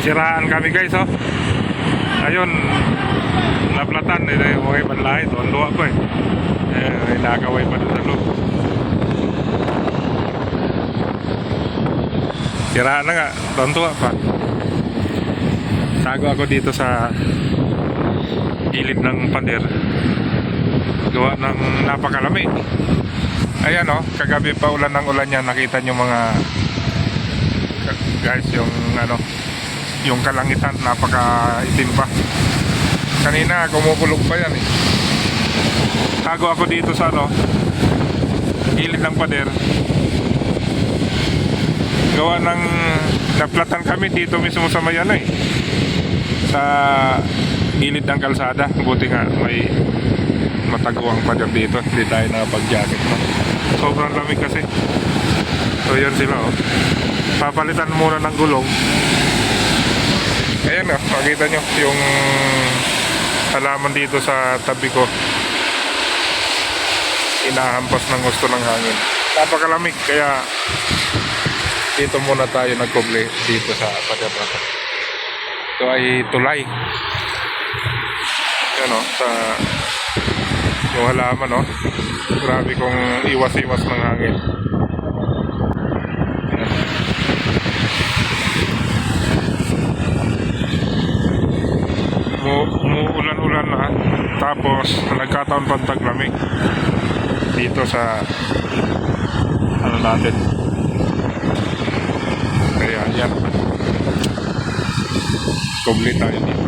siraan kami guys, oh. Ayun, naplatan, okay man lahat, oh, luwa ko inagaway pa doon sa loob. Siraan na nga, tontuwa pa. Tago ako dito sa gilid ng pader. Gawa ng napakalamig. Ayan, oh, kagabi pa ulan ng ulan yan. Nakita nyo mga guys, yung ano, yung kalangitan, napaka-itim pa. Kanina kumukulog pa yan eh. Tago ako dito sa ano, gilid ng pader. Gawa ng naplatan kami dito mismo sa may ano eh, sa gilid ng kalsada. Buti nga may mataguang pader dito, hindi tayo nakapag-jacket, no? Sobrang lamig kasi. So yun sila, oh. Papalitan muna ng gulong. Ayan, oh, makita nyo yung halaman dito sa tabi ko, inahampas ng gusto ng hangin. Napakalamig, kaya dito muna tayo nagkuble dito sa pader na to. Ito ay tulay. Yan, oh, sa yung halaman, oh. Grabe kung iwas-iwas ng hangin. Umuulan-ulan na, tapos nagkataon pang taglamig dito sa ano natin. Kaya yan, kuble tayo dito.